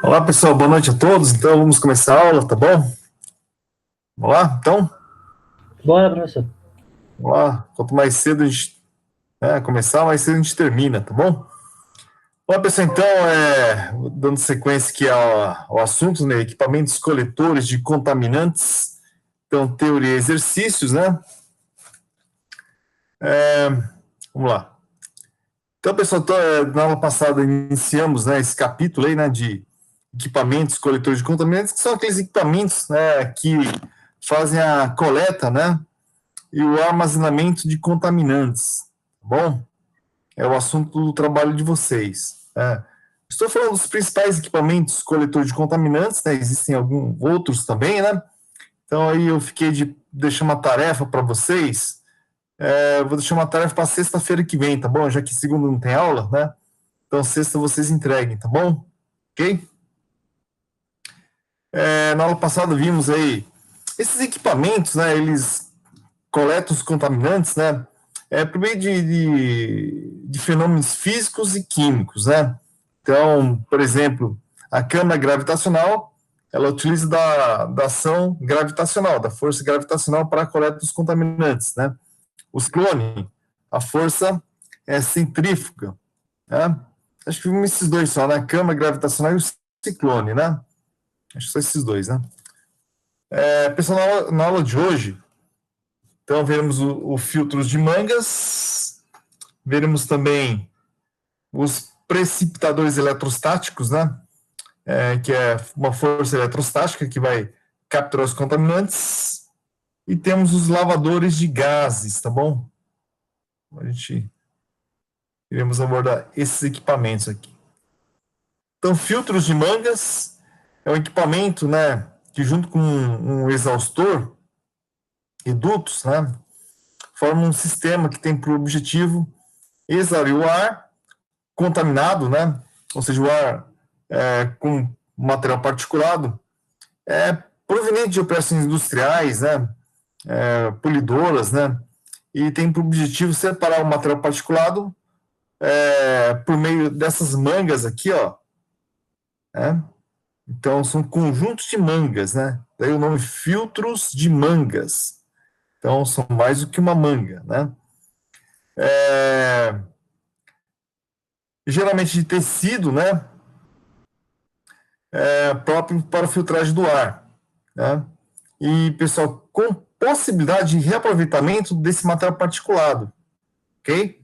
Olá, pessoal, boa noite a todos. Então, vamos começar a aula, tá bom? Vamos lá? Então, Bora, professor. vamos lá. Quanto mais cedo a gente começar, mais cedo a gente termina, tá bom? Olá, pessoal, então, dando sequência aqui ao assunto, né? Equipamentos coletores de contaminantes. Então, teoria e exercícios, né? Vamos lá. Então, pessoal, na aula passada iniciamos, né, esse capítulo aí, né, de equipamentos coletores de contaminantes, que são aqueles equipamentos, né, que fazem a coleta, né, e o armazenamento de contaminantes, tá bom? É o assunto do trabalho de vocês. Estou falando dos principais equipamentos coletores de contaminantes, né? Existem alguns outros também, né? Então aí eu fiquei de deixar uma tarefa para vocês. Vou deixar uma tarefa para sexta-feira que vem, tá bom? Já que segunda não tem aula, né? Então sexta vocês entreguem, tá bom? Ok? Na aula passada vimos aí esses equipamentos, né? Eles coletam os contaminantes, né? Por meio de fenômenos físicos e químicos, né? Então, por exemplo, a câmara gravitacional, ela utiliza da ação gravitacional, da força gravitacional para a coleta dos contaminantes, né? O ciclone, a força é centrífuga, né? Acho que vimos esses dois só, né? A câmara gravitacional e o ciclone, né? Acho que são esses dois, né? Pessoal, na aula de hoje, então veremos o filtros de mangas, veremos também os precipitadores eletrostáticos, né? Que é uma força eletrostática que vai capturar os contaminantes, e temos os lavadores de gases, tá bom? A gente iremos abordar esses equipamentos aqui. Então, filtros de mangas é um equipamento, né, que junto com um exaustor e dutos, né, formam um sistema que tem por objetivo exaurir o ar contaminado, né, ou seja, o ar com material particulado, proveniente de operações industriais, né, polidoras, né, e tem por objetivo separar o material particulado por meio dessas mangas aqui, ó, né? Então são conjuntos de mangas, né? Daí o nome filtros de mangas. Então são mais do que uma manga, né? É, geralmente de tecido, né? Próprio para filtragem do ar, né? E pessoal, com possibilidade de reaproveitamento desse material particulado, ok?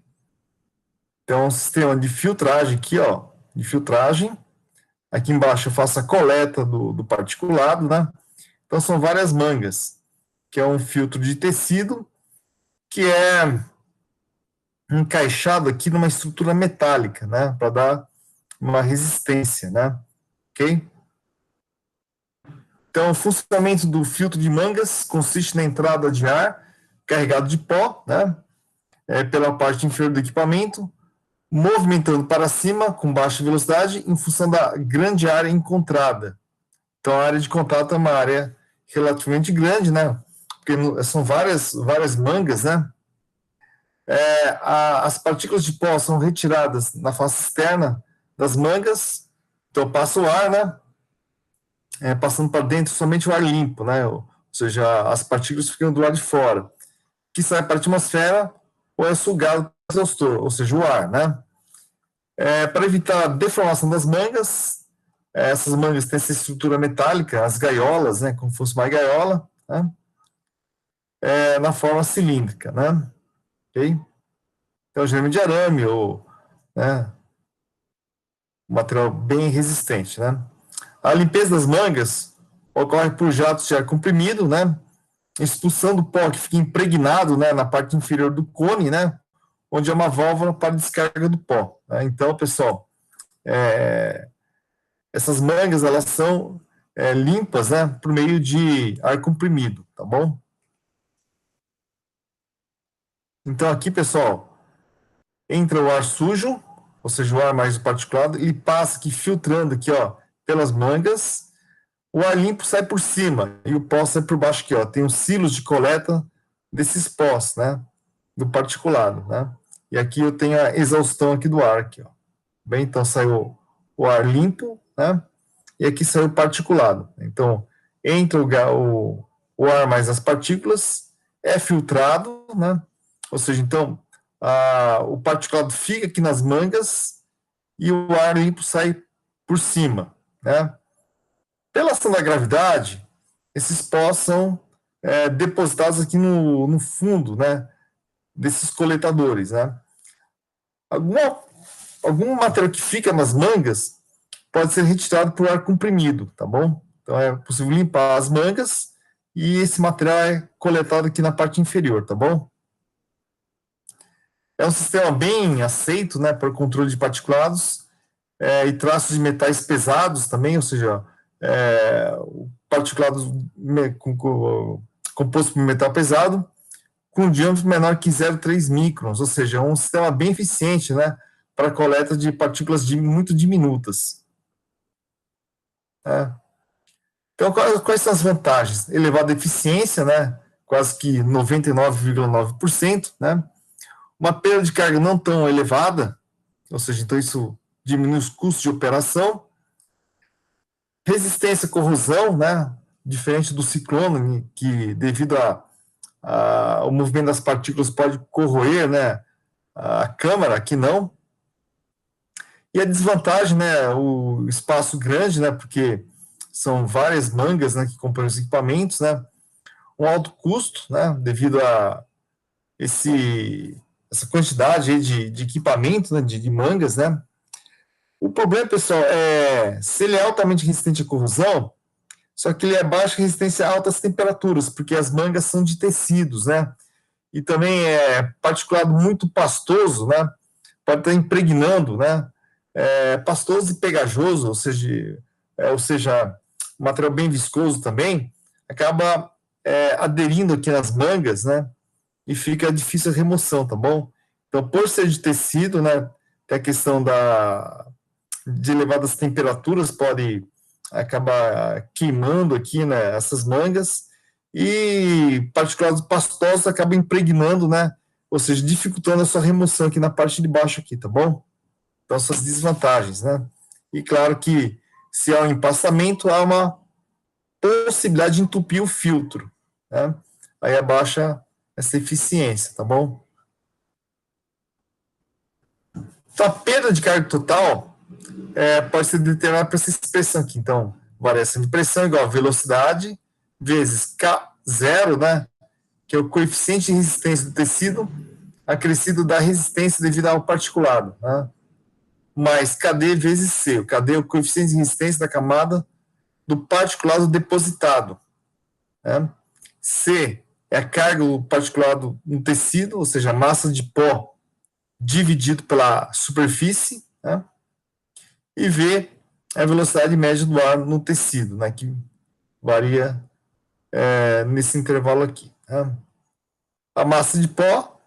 Então, um sistema de filtragem aqui, ó, de filtragem. Aqui embaixo eu faço a coleta do particulado, né? Então, são várias mangas, que é um filtro de tecido que é encaixado aqui numa estrutura metálica, né? Para dar uma resistência, né? Ok? Então, o funcionamento do filtro de mangas consiste na entrada de ar carregado de pó, né? Pela parte inferior do equipamento, movimentando para cima com baixa velocidade em função da grande área encontrada. Então, a área de contato é uma área relativamente grande, né? Porque são várias mangas, né? As partículas de pó são retiradas na face externa das mangas, então passa o ar, né? Passando para dentro somente o ar limpo, né? Ou seja, as partículas ficam do lado de fora, que sai para a atmosfera ou é sugado pelo exaustor, ou seja, o ar, né? Para evitar a deformação das mangas, essas mangas têm essa estrutura metálica, as gaiolas, né, como se fosse uma gaiola, né, na forma cilíndrica, né, ok? Então, geralmente de arame ou, né, um material bem resistente, né. A limpeza das mangas ocorre por jatos de ar comprimido, né, expulsando o pó que fica impregnado, né, na parte inferior do cone, né, onde é uma válvula para descarga do pó, né? Então, pessoal, essas mangas, elas são limpas, né, por meio de ar comprimido, tá bom? Então aqui, pessoal, entra o ar sujo, ou seja, o ar mais particulado, ele passa aqui filtrando aqui, ó, pelas mangas, o ar limpo sai por cima e o pó sai por baixo aqui, ó. Tem os silos de coleta desses pós, né, do particulado, né? E aqui eu tenho a exaustão aqui do ar aqui, ó. Bem, então sai o ar limpo, né? e aqui sai o particulado. Então, entra o ar mais as partículas, é filtrado, né? Ou seja, então, o particulado fica aqui nas mangas e o ar limpo sai por cima, né? Pela ação da gravidade, esses pós são depositados aqui no fundo, né, desses coletadores, né? Algum material que fica nas mangas pode ser retirado por ar comprimido, tá bom? Então é possível limpar as mangas e esse material é coletado aqui na parte inferior, tá bom? É um sistema bem aceito, né, para o controle de particulados e traços de metais pesados também, ou seja, o particulado composto por metal pesado com um diâmetro menor que 0,3 microns, ou seja, é um sistema bem eficiente, né, para a coleta de partículas muito diminutas. Né? Então, quais são as vantagens? Elevada eficiência, né, quase que 99,9%, né, uma perda de carga não tão elevada, ou seja, então isso diminui os custos de operação, resistência à corrosão, né, diferente do ciclone, que devido ao movimento das partículas pode corroer, né, a câmara, aqui não. E a desvantagem, né, o espaço grande, né, porque são várias mangas, né, que compõem os equipamentos, né, um alto custo, né, devido a essa quantidade aí de equipamento, né, de mangas, né. O problema, pessoal, se ele é altamente resistente à corrosão, só que ele é baixa resistência a altas temperaturas, porque as mangas são de tecidos, né, e também é particulado muito pastoso, né, pode estar impregnando, né, pastoso e pegajoso, ou seja, material bem viscoso também, acaba aderindo aqui nas mangas, né, e fica difícil a remoção, tá bom? Então, por ser de tecido, né, tem a questão de elevadas temperaturas, pode acabar queimando aqui, né, essas mangas, e particulados pastosos acabam impregnando, né, ou seja, dificultando a sua remoção aqui na parte de baixo aqui, tá bom? Então, essas desvantagens, né? E claro que se há um empassamento, há uma possibilidade de entupir o filtro, né? Aí abaixa essa eficiência, tá bom? Então, a perda de carga total pode ser determinada por essa expressão aqui. Então, variação de pressão igual a velocidade vezes K0, né? Que é o coeficiente de resistência do tecido acrescido da resistência devido ao particulado, né? Mais KD vezes C. O KD é o coeficiente de resistência da camada do particulado depositado. Né? C é a carga do particulado no tecido, ou seja, a massa de pó dividido pela superfície. Né? E V é a velocidade média do ar no tecido, né? Que varia nesse intervalo aqui. Né? A massa de pó,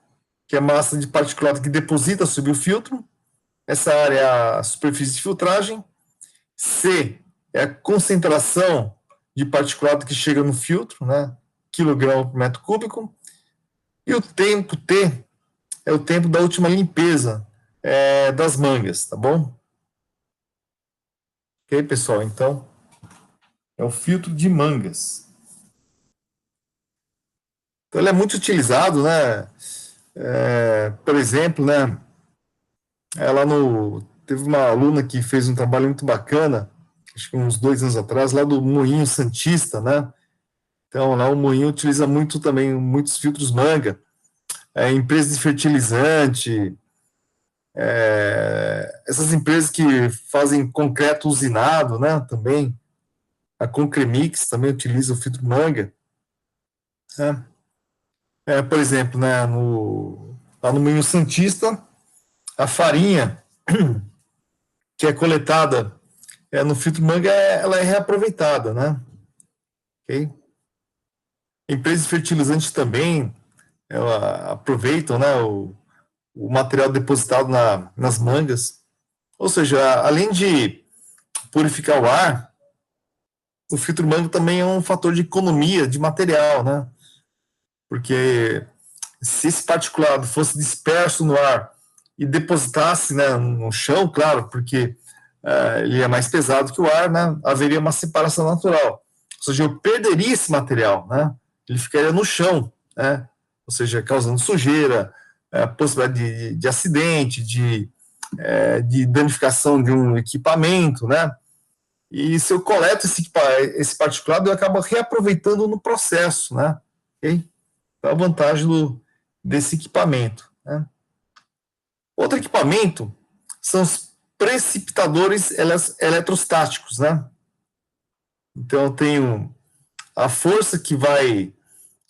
que é a massa de particulado que deposita sob o filtro. Essa área é a superfície de filtragem. C é a concentração de particulado que chega no filtro, né? Quilograma por metro cúbico. E o tempo T é o tempo da última limpeza das mangas, tá bom? Ok, pessoal? Então, é o filtro de mangas. Então, ele é muito utilizado, né? Por exemplo, né? Teve uma aluna que fez um trabalho muito bacana, acho que uns 2 anos atrás, lá do Moinho Santista, né? Então, lá o Moinho utiliza muito também, muitos filtros manga, empresas de fertilizante, essas empresas que fazem concreto usinado, né? Também, a Concremix também utiliza o filtro manga. Né? Por exemplo, né, lá no Moinho Santista, a farinha que é coletada no filtro manga, ela é reaproveitada, né? Ok? Empresas de fertilizantes também aproveitam, né, o material depositado nas mangas. Ou seja, além de purificar o ar, o filtro manga também é um fator de economia de material, né? Porque se esse particulado fosse disperso no ar e depositasse, né, no chão, claro, porque ele é mais pesado que o ar, né? Haveria uma separação natural. Ou seja, eu perderia esse material, né? Ele ficaria no chão, né? Ou seja, causando sujeira, possibilidade de acidente, de danificação de um equipamento, né? E se eu coleto esse particulado, eu acabo reaproveitando no processo, né? Okay? Então, a vantagem desse equipamento, né? Outro equipamento são os precipitadores eletrostáticos, né? Então, eu tenho a força que vai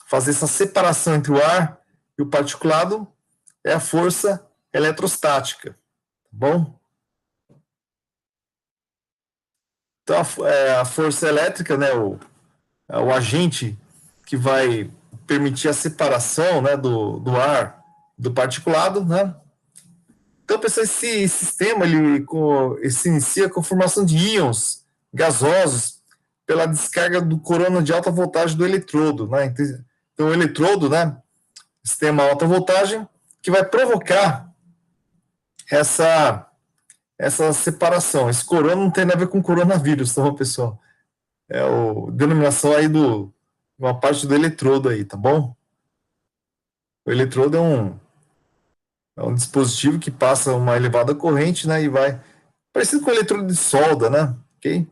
fazer essa separação entre o ar e o particulado é a força eletrostática, tá bom? Então, a força elétrica, né, o agente que vai permitir a separação, né, do ar do particulado, né? Então, pessoal, esse sistema ele se inicia com a formação de íons gasosos pela descarga do corona de alta voltagem do eletrodo, né? Então, o eletrodo, né, sistema alta voltagem, que vai provocar essa separação. Esse corona não tem nada a ver com coronavírus, tá bom, pessoal? É a denominação aí uma parte do eletrodo aí, tá bom? O eletrodo é um dispositivo que passa uma elevada corrente, né, e vai parecido com o eletrodo de solda, né? Ok?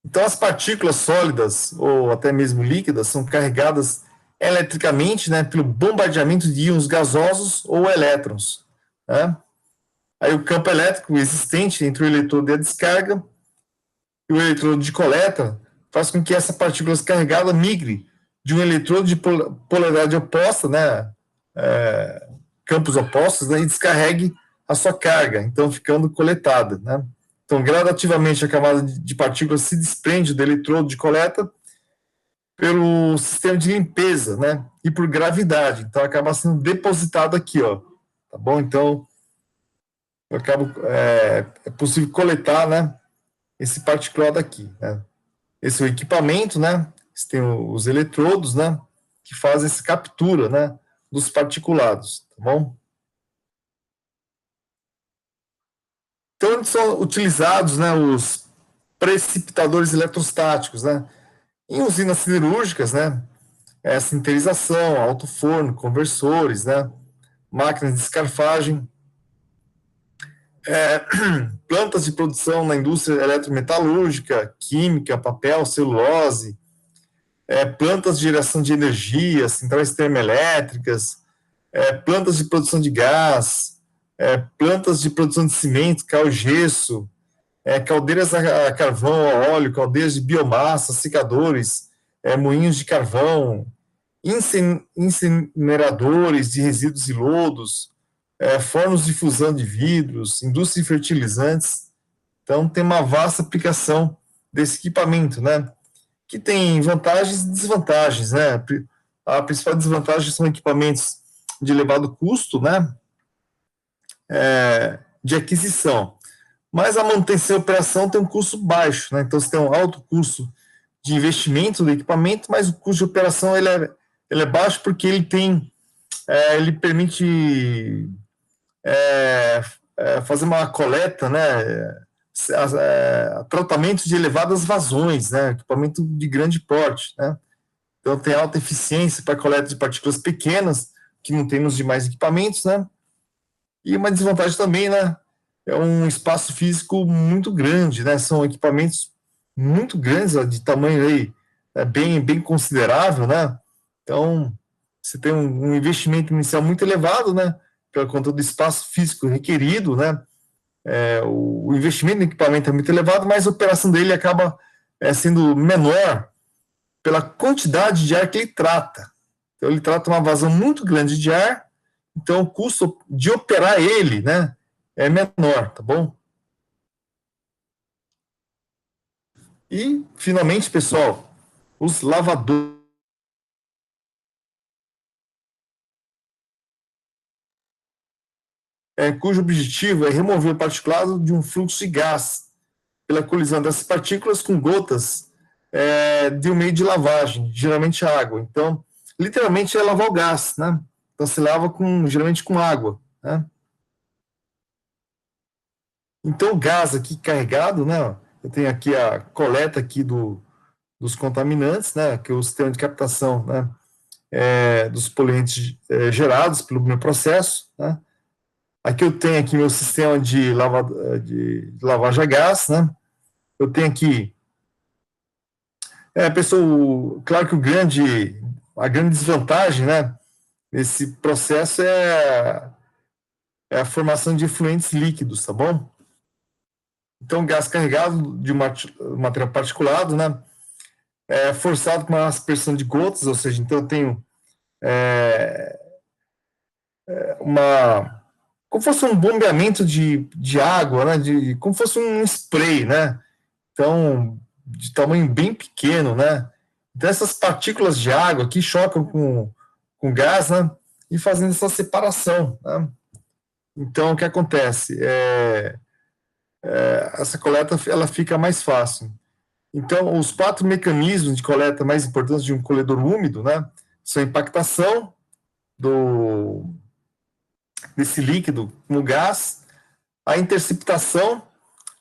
Então, as partículas sólidas ou até mesmo líquidas são carregadas eletricamente, né, pelo bombardeamento de íons gasosos ou elétrons, né? Aí o campo elétrico existente entre o eletrodo e a descarga e o eletrodo de coleta faz com que essa partícula carregada migre de um eletrodo de polaridade oposta, né, campos opostos, né, e descarregue a sua carga, então ficando coletada, né? Então, gradativamente, a camada de partículas se desprende do eletrodo de coleta pelo sistema de limpeza, né? E por gravidade. Então, acaba sendo depositado aqui, ó. Tá bom? Então, é possível coletar, né? Esse particulado aqui, né? Esse é o equipamento, né? Você tem os eletrodos, né? Que fazem essa captura, né? Dos particulados, tá bom? Então, onde são utilizados, né, os precipitadores eletrostáticos, né? Em usinas siderúrgicas, né? Sinterização, alto forno, conversores, né? Máquinas de escarfagem, plantas de produção na indústria eletrometalúrgica, química, papel, celulose, plantas de geração de energia, centrais termoelétricas, plantas de produção de gás, plantas de produção de cimento, cal, gesso, caldeiras a carvão, a óleo, caldeiras de biomassa, secadores, moinhos de carvão, incineradores de resíduos e lodos, fornos de fusão de vidros, indústria de fertilizantes. Então, tem uma vasta aplicação desse equipamento, né? Que tem vantagens e desvantagens, né? A principal desvantagem são equipamentos de elevado custo, né? De aquisição. Mas a manutenção e operação tem um custo baixo, né? Então, você tem um alto custo de investimento do equipamento, mas o custo de operação ele é baixo porque ele permite fazer uma coleta, né? Tratamento de elevadas vazões, né? Equipamento de grande porte, né? Então, tem alta eficiência para coleta de partículas pequenas, que não tem nos demais equipamentos, né? E uma desvantagem também, né? É um espaço físico muito grande, né? São equipamentos muito grandes, de tamanho aí, bem considerável, né? Então, você tem um investimento inicial muito elevado, né? Pela conta do espaço físico requerido, né? O investimento no equipamento é muito elevado, mas a operação dele acaba sendo menor pela quantidade de ar que ele trata. Então, ele trata uma vazão muito grande de ar, então o custo de operar ele, né, é menor, tá bom? E, finalmente, pessoal, os lavadores, cujo objetivo é remover o particulado de um fluxo de gás pela colisão dessas partículas com gotas de um meio de lavagem, geralmente água. Então, literalmente é lavar o gás, né? Então, se lava geralmente com água, né? Então, o gás aqui carregado, né? Eu tenho aqui a coleta aqui dos contaminantes, né? Que é o sistema de captação, né? Dos poluentes gerados pelo meu processo, né? Aqui eu tenho aqui meu sistema de lavagem a gás, né? Eu tenho aqui, pessoal, claro que a grande desvantagem, né? Nesse processo é a formação de efluentes líquidos, tá bom? Então, gás carregado de material particulado, né? Forçado com uma aspersão de gotas, ou seja, então eu tenho uma como fosse um bombeamento de água, né? Como fosse um spray, né? Então, de tamanho bem pequeno, né? Então, essas partículas de água aqui chocam com gás, né? E fazendo essa separação, né? Então, o que acontece? Essa coleta ela fica mais fácil. Então, os 4 mecanismos de coleta mais importantes de um colhedor úmido, né? São a impactação desse líquido no gás, a interceptação,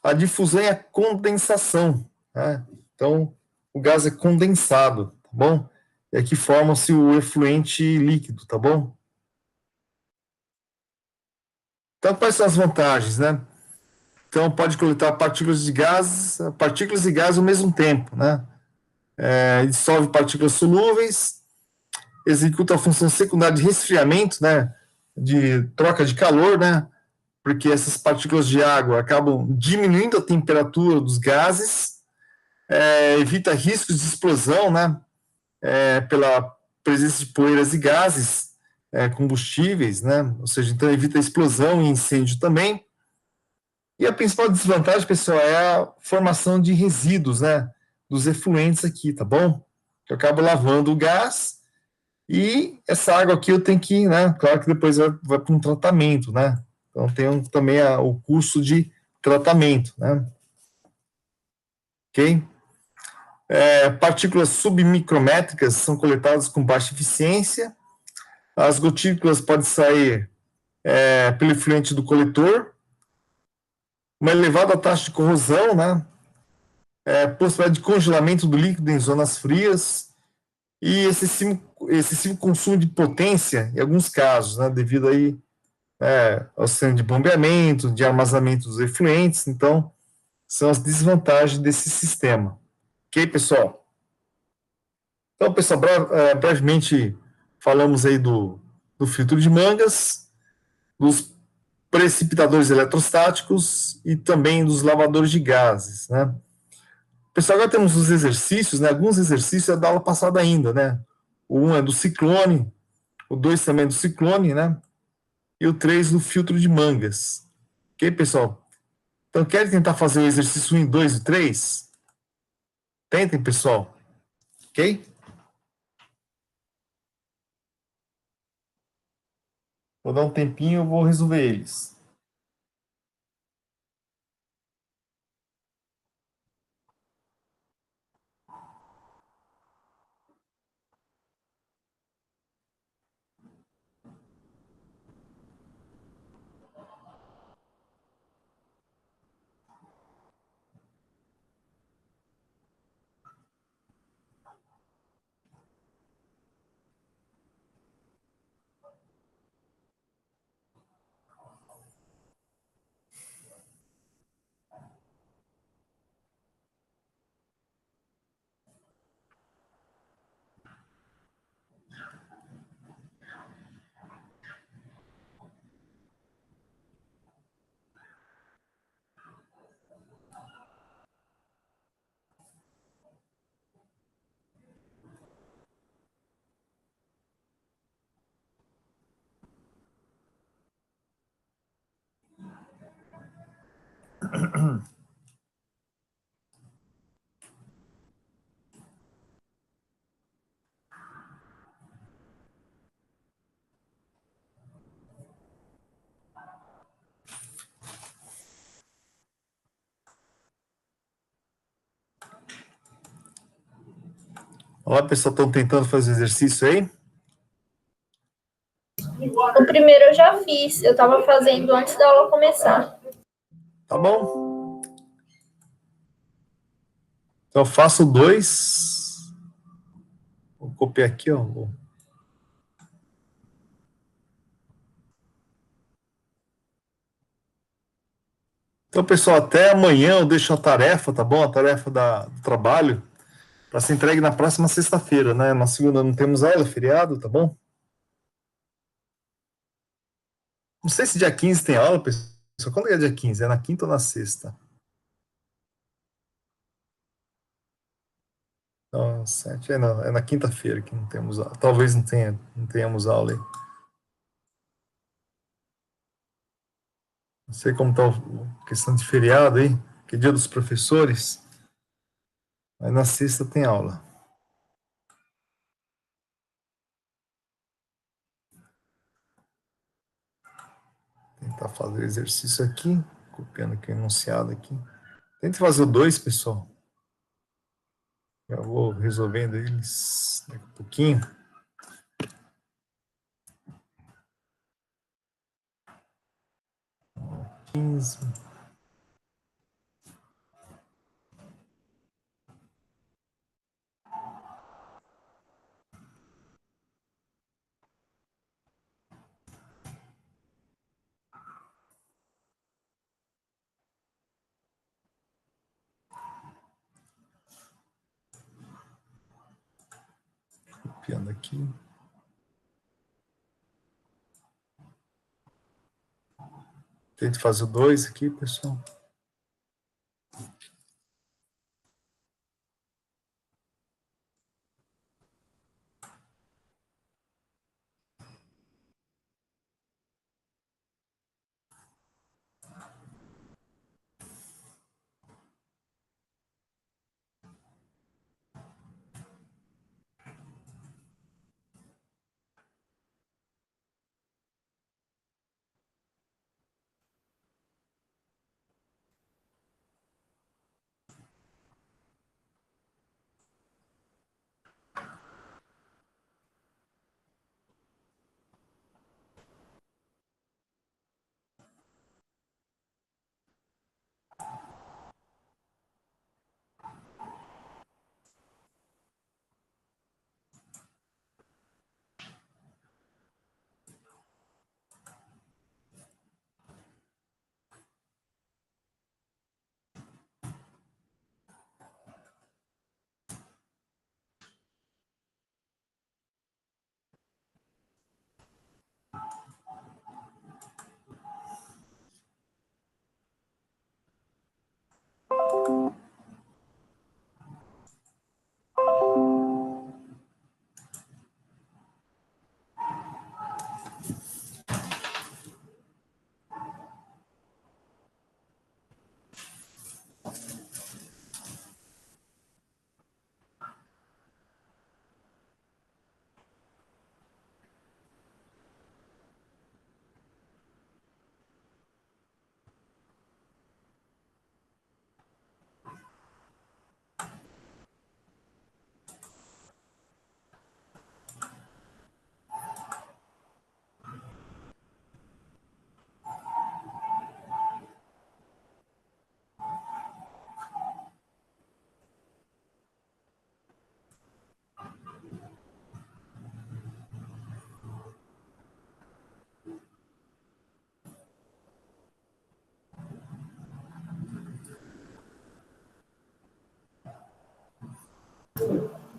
a difusão e a condensação, né? Então, o gás é condensado, tá bom? E aqui forma-se o efluente líquido, tá bom? Então, quais são as vantagens, né? Então, pode coletar partículas e gases ao mesmo tempo, né? Dissolve partículas solúveis, executa a função secundária de resfriamento, né? De troca de calor, né? Porque essas partículas de água acabam diminuindo a temperatura dos gases, evita riscos de explosão, né? Pela presença de poeiras e gases combustíveis, né? Ou seja, então evita explosão e incêndio também. E a principal desvantagem, pessoal, é a formação de resíduos, né? Dos efluentes aqui, tá bom? Eu acabo lavando o gás e essa água aqui eu tenho que, né? Claro que depois vai para um tratamento, né? Então tem também o custo de tratamento, né? Ok? Partículas submicrométricas são coletadas com baixa eficiência. As gotículas podem sair pelo efluente do coletor. Uma elevada taxa de corrosão, né? Possibilidade de congelamento do líquido em zonas frias e excessivo consumo de potência em alguns casos, né? Devido aí ao sistema de bombeamento, de armazenamento dos efluentes. Então, são as desvantagens desse sistema. Ok, pessoal? Então, pessoal, brevemente falamos aí do filtro de mangas, dos precipitadores eletrostáticos e também dos lavadores de gases, né? Pessoal, agora temos os exercícios, né? Alguns exercícios é da aula passada ainda, né? O 1 é do ciclone, o 2 também é do ciclone, né? E o 3 do filtro de mangas. Ok, pessoal? Então, querem tentar fazer o exercício 1, 2 e 3? Tentem, pessoal. Ok? Vou dar um tempinho, eu vou resolver eles. Olá, pessoal, estão tentando fazer o exercício aí? O primeiro eu já fiz, eu estava fazendo antes da aula começar. Tá bom? Então eu faço 2. Vou copiar aqui, ó. Então, pessoal, até amanhã eu deixo a tarefa, tá bom? A tarefa do trabalho para ser entregue na próxima sexta-feira, né? Na segunda não temos aula, é feriado, tá bom? Não sei se dia 15 tem aula, pessoal. Quando é dia 15? É na quinta ou na sexta? Não, 7, é na quinta-feira que não temos aula. Talvez não tenhamos aula aí. Não sei como está a questão de feriado aí, que é dia dos professores. Mas na sexta tem aula. Tentar fazer o exercício aqui, copiando aqui o enunciado aqui. Tente fazer o 2, pessoal. Já vou resolvendo eles daqui a pouquinho. Quinze. Copiando aqui. Tente fazer o 2 aqui, pessoal.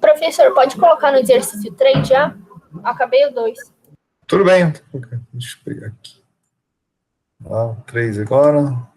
Professor, pode colocar no exercício 3 já? Acabei o 2. Tudo bem. Deixa eu pegar aqui. O 3 agora.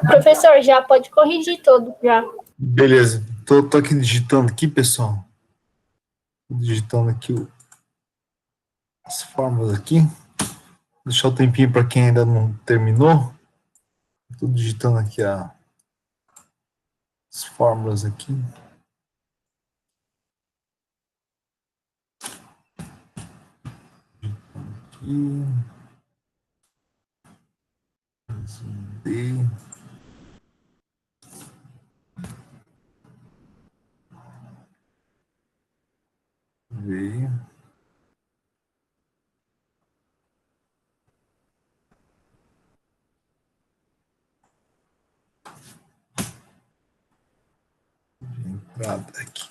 Professor, já pode corrigir tudo, já. Beleza. Tô aqui digitando aqui, pessoal. Tô digitando aqui as fórmulas aqui. Deixar o tempinho para quem ainda não terminou. Tô digitando aqui as fórmulas aqui. Aqui. D. V. Entrada aqui.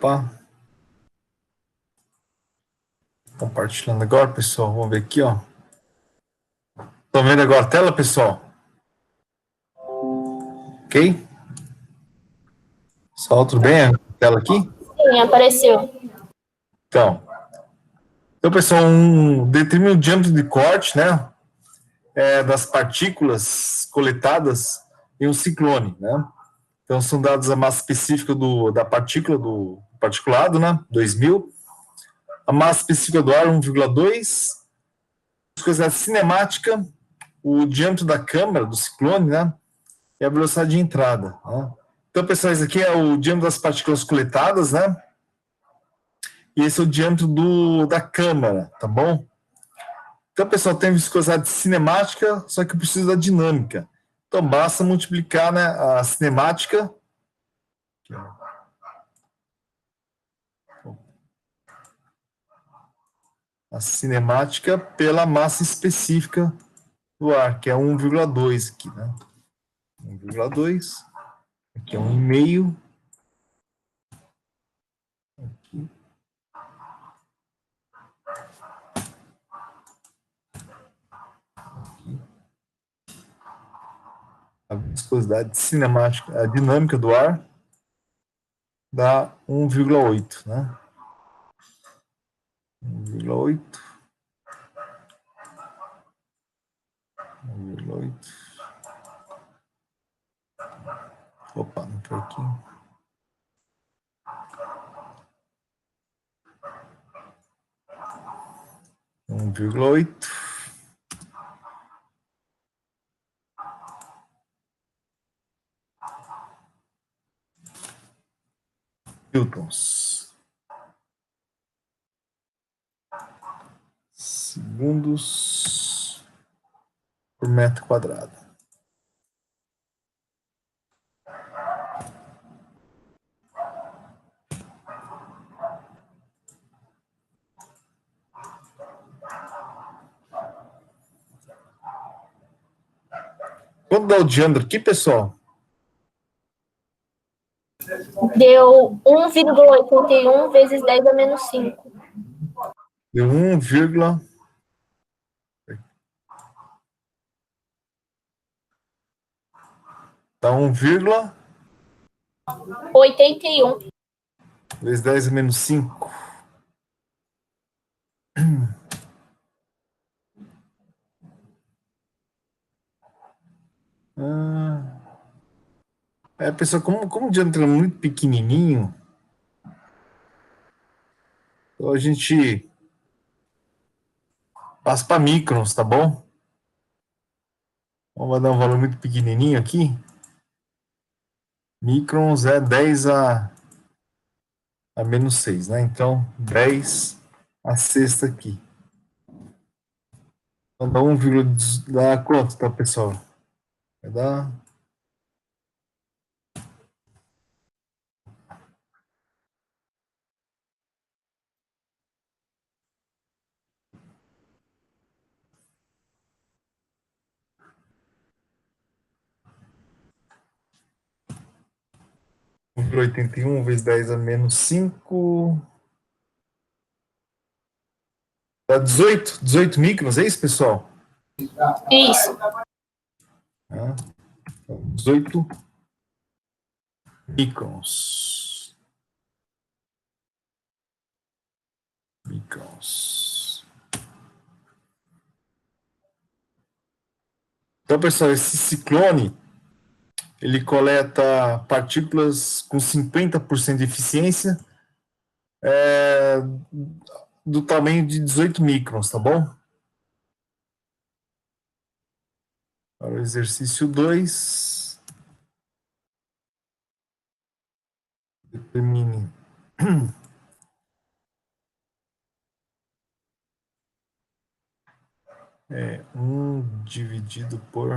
Opa. Compartilhando agora, pessoal. Vamos ver aqui, ó. Estão vendo agora a tela, pessoal? Ok? Pessoal, tudo bem? A tela aqui? Sim, apareceu. Então, pessoal, determina o diâmetro de corte, né? Das partículas coletadas em um ciclone, né? Então, são dados a massa específica da partícula, do particulado, né? 2000. A massa específica do ar, 1,2. A viscosidade cinemática, o diâmetro da câmara, do ciclone, né? E a velocidade de entrada, né? Então, pessoal, esse aqui é o diâmetro das partículas coletadas, né? E esse é o diâmetro da câmara, tá bom? Então, pessoal, tem viscosidade cinemática, só que eu preciso da dinâmica. Então, basta multiplicar, né, a cinemática. A cinemática pela massa específica do ar, que é 1,2 aqui, né? 1,2. Aqui é 1,5. Aqui. A viscosidade cinemática, a dinâmica do ar, dá 1,8, né? 1,8. 1,8. Opa, não foi aqui. 1,8. Newtons. Segundos por metro quadrado. Quanto dá o diâmetro aqui, pessoal? Deu 1,81 vezes 10 a menos 5. Deu 1, dá 81. vezes 10 a menos 5. Pessoal, como o diâmetro é muito pequenininho, então a gente passa para microns, tá bom? Vamos dar um valor muito pequenininho aqui. Microns é 10 a menos 6, né? Então, 10 a sexta aqui. Então, dá 1, dá quanto, tá, pessoal? Vai dar 1,81 vezes 10 a menos 5. Dá 18 microns, é isso, pessoal? Isso. 18 microns. Então, pessoal, esse ciclone, ele coleta partículas com 50% de eficiência, do tamanho de 18 microns, tá bom? Para o exercício 2, determine 1 dividido por...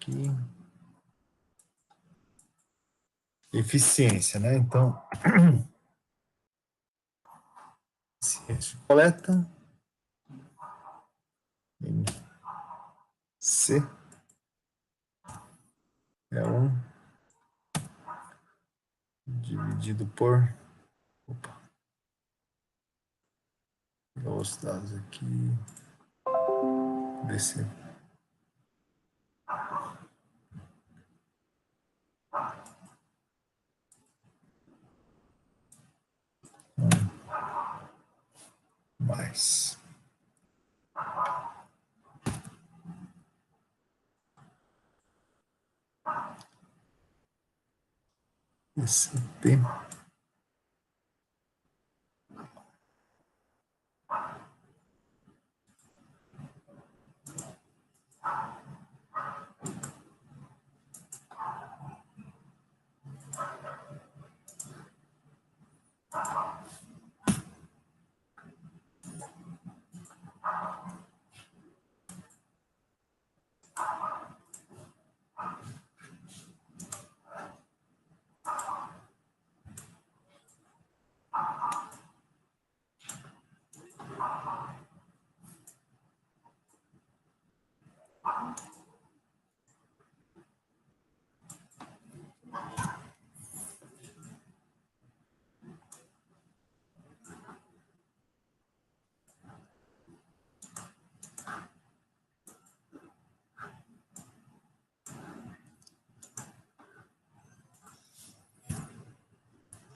Aqui. Eficiência, né? Então, eficiência coleta C é 1 dividido por... Opa. Vou os dados aqui. DC. Mais. DCP.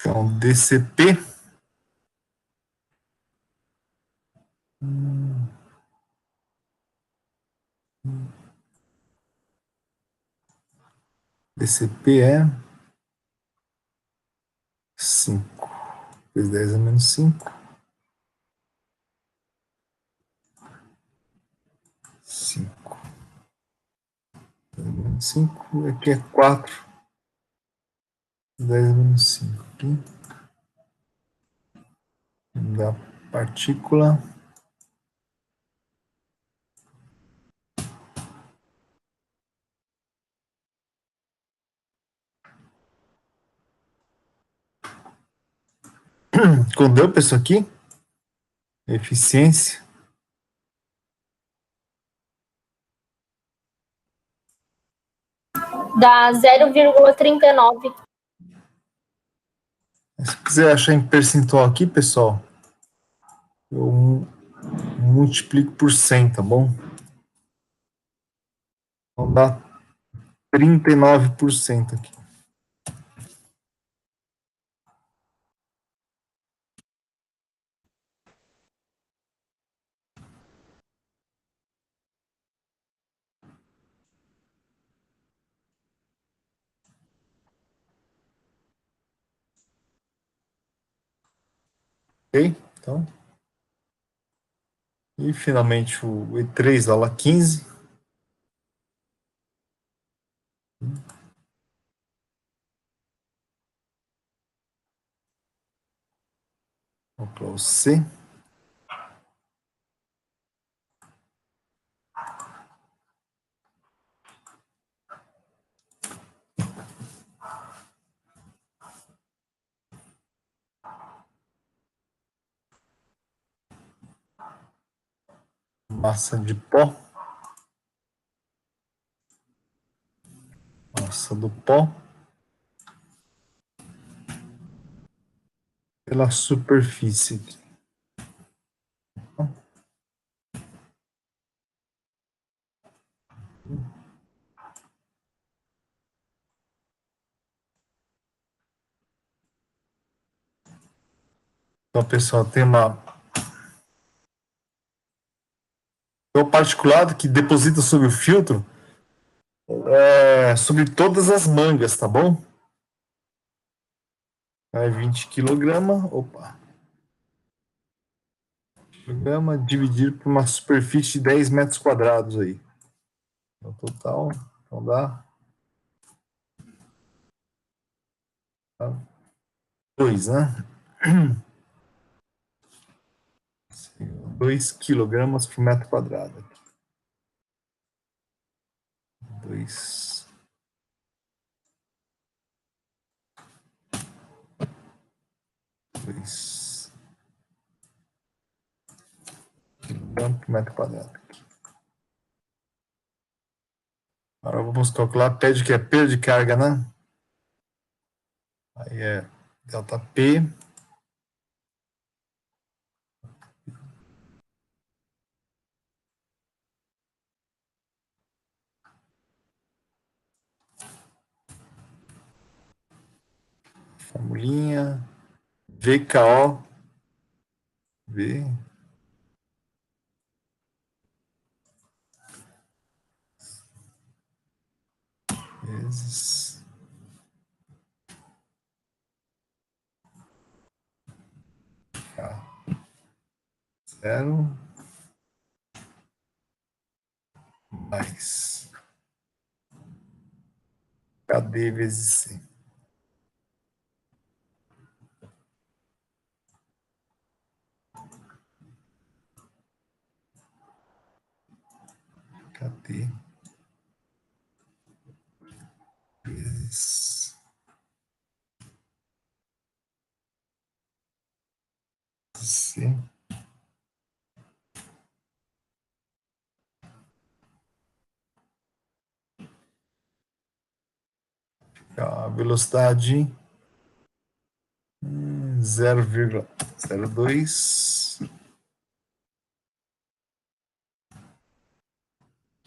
Então, DCP. DCP é 5. Vezes 10 é menos 5. 5. 5. Aqui é 4. 10 menos 5 aqui. Da partícula. Quando deu para isso aqui? Eficiência. Dá 0,39. Se quiser achar em percentual aqui, pessoal, eu multiplico por 100, tá bom? Então dá 39% aqui. Ok? Então. E finalmente o E3, aula 15. Vamos para o C. Massa de pó. Massa do pó. Pela superfície. Então, pessoal, tem o particulado que deposita sobre o filtro, sobre todas as mangas, tá bom? Aí 20 kg, opa. Quilograma dividido por uma superfície de 10 metros quadrados aí. No total, então dá 2, né? 2 quilogramas por metro quadrado. 2 quilogramas por metro quadrado. vamos calcular, pede que é perda de carga, né? Aí é ΔP. Formulinha. VKO. V. Vezes. Zero. Mais. KD vezes C. KD vezes C. A velocidade 0,02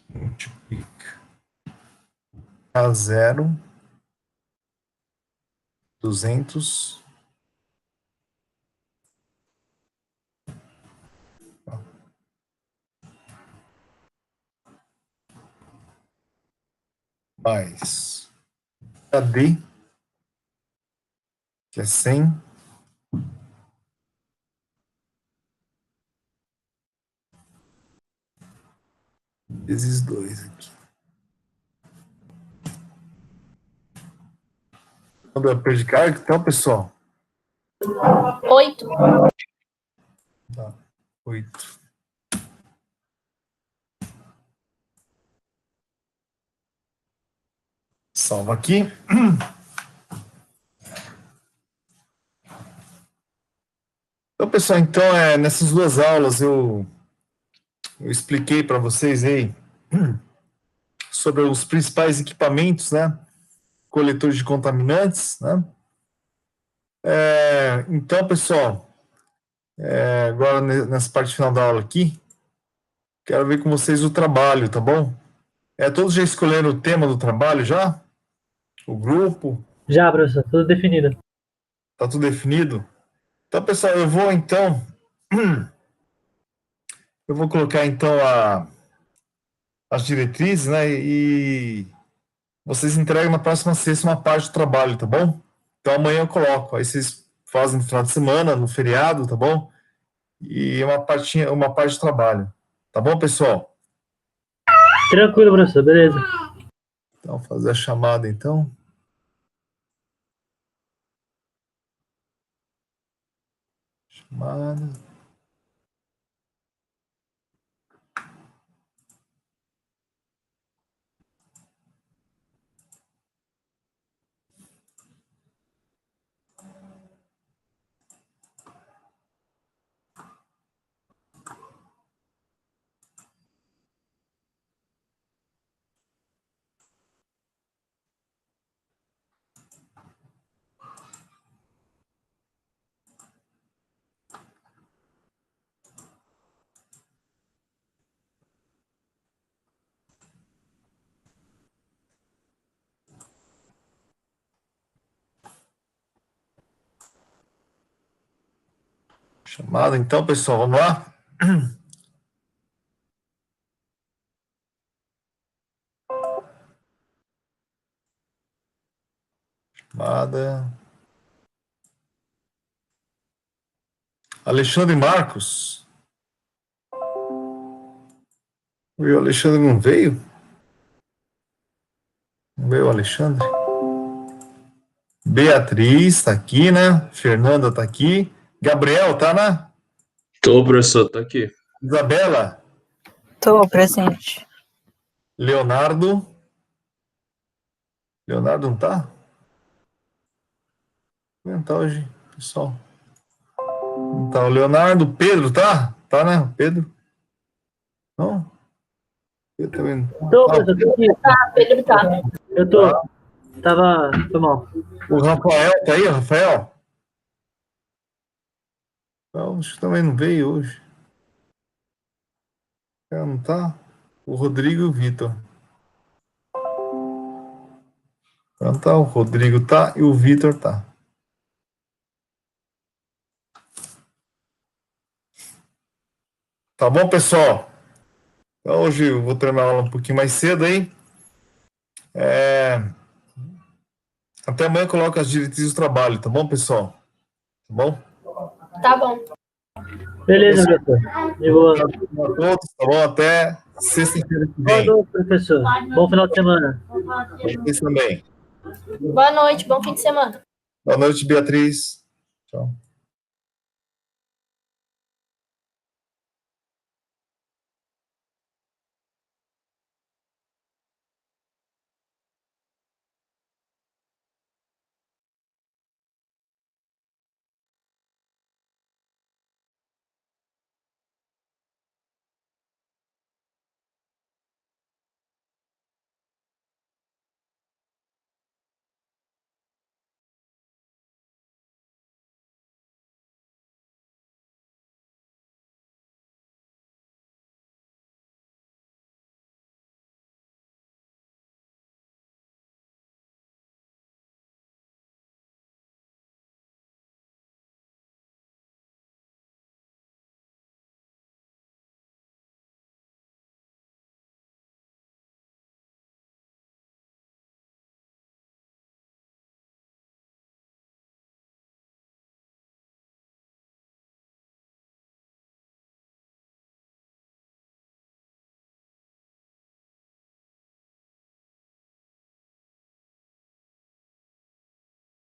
multiplica a 200 mais KD, que é 100, vezes 2 aqui. Quando é perda de carga, então, pessoal? 8. Tá. 8. Salva aqui. Então, pessoal, então, nessas duas aulas eu expliquei para vocês aí sobre os principais equipamentos, né? Coletores de contaminantes, né? Então, pessoal, agora nessa parte final da aula aqui, quero ver com vocês o trabalho, tá bom? Todos já escolheram o tema do trabalho já? O grupo? Já, professor, tudo definido. Tá tudo definido? Então, pessoal, eu vou colocar então as diretrizes, né? E vocês entregam na próxima sexta uma parte do trabalho, tá bom? Então amanhã eu coloco. Aí vocês fazem no final de semana, no feriado, tá bom? E uma parte de trabalho. Tá bom, pessoal? Tranquilo, professor, beleza. Então, fazer a chamada então. Chamada. Chamada então, pessoal, vamos lá? Chamada. Alexandre Marcos. O Alexandre não veio? Não veio o Alexandre? Beatriz tá aqui, né? Fernanda tá aqui. Gabriel tá, né? Tô, professor, tô aqui. Isabela. Tô presente. Leonardo. Leonardo não tá? Não tá hoje, pessoal. Não tá o Leonardo. Pedro tá? Tá, né? Pedro? Não? Eu também. Tô, professor, tô aqui. Tá, Pedro tá. Eu tô. Foi mal. O Rafael tá aí, Rafael? Não, acho que também não veio hoje. Não tá? O Rodrigo e o Vitor. Então tá, o Rodrigo tá e o Vitor tá. Tá bom, pessoal? Então, hoje eu vou terminar a aula um pouquinho mais cedo aí. Até amanhã eu coloco as diretrizes do trabalho, tá bom, pessoal? Tá bom? Tá bom. Beleza, professor. De boa. A todos, tá bom? Até sexta-feira que Boa vem. noite, professor. Bom final de semana. Vocês também. Boa noite, bom fim de semana. Boa noite, Beatriz. Tchau.